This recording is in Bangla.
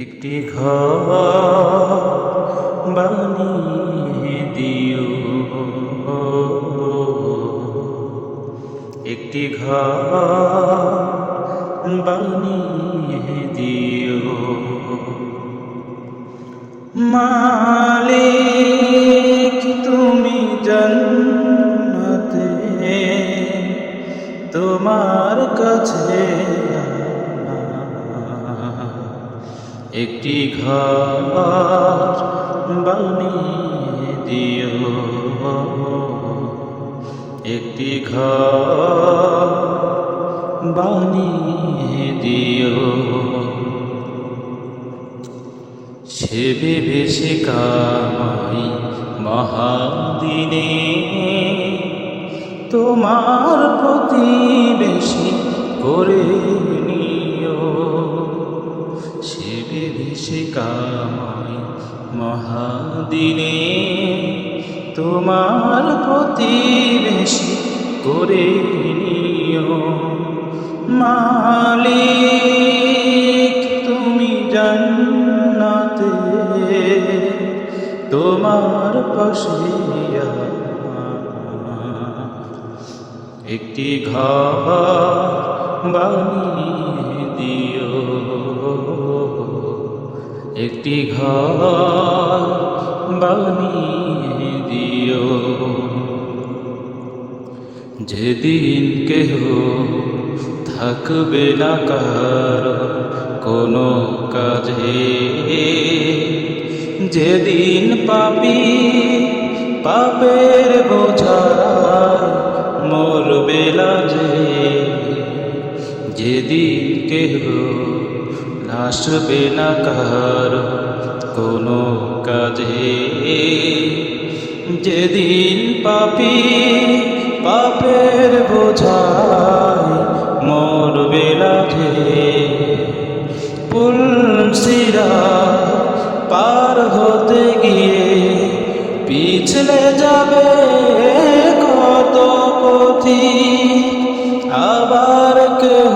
একটি ঘর বানিয়ে দিও, একটি ঘর বানিয়ে দিও। মালিক তুমি জান্নাতে তোমার কাছে একটি ঘর বানিয়ে দিও, একটি ঘর বানিয়ে দিও। সে ভেবেছে কামাই মহাদিনে তোমার প্রতিবেশী করে নিও। সে ভেবেছে কামাই মহাদিনে তোমার প্রতিবেশী করে নিও। মালিক তুমি জান্নাতে তোমার পাশে একটি ঘর বানিয়ে দিও, একটি ঘর বানিয়ে দিও। যেদিন কেহ থাকবে না কারো কোনো কাজে, যেদিন পাপী পাপের বোঝায় মরবে লাজে, যেদিন কেহ আসবে না কারো কোনো কাজে, যেদিন পাপী পাপের বোঝায় মরবে লাজে। পুলসিরাত পার হতে গিয়ে পিছলে যাবে কত পথি, আবার কেহ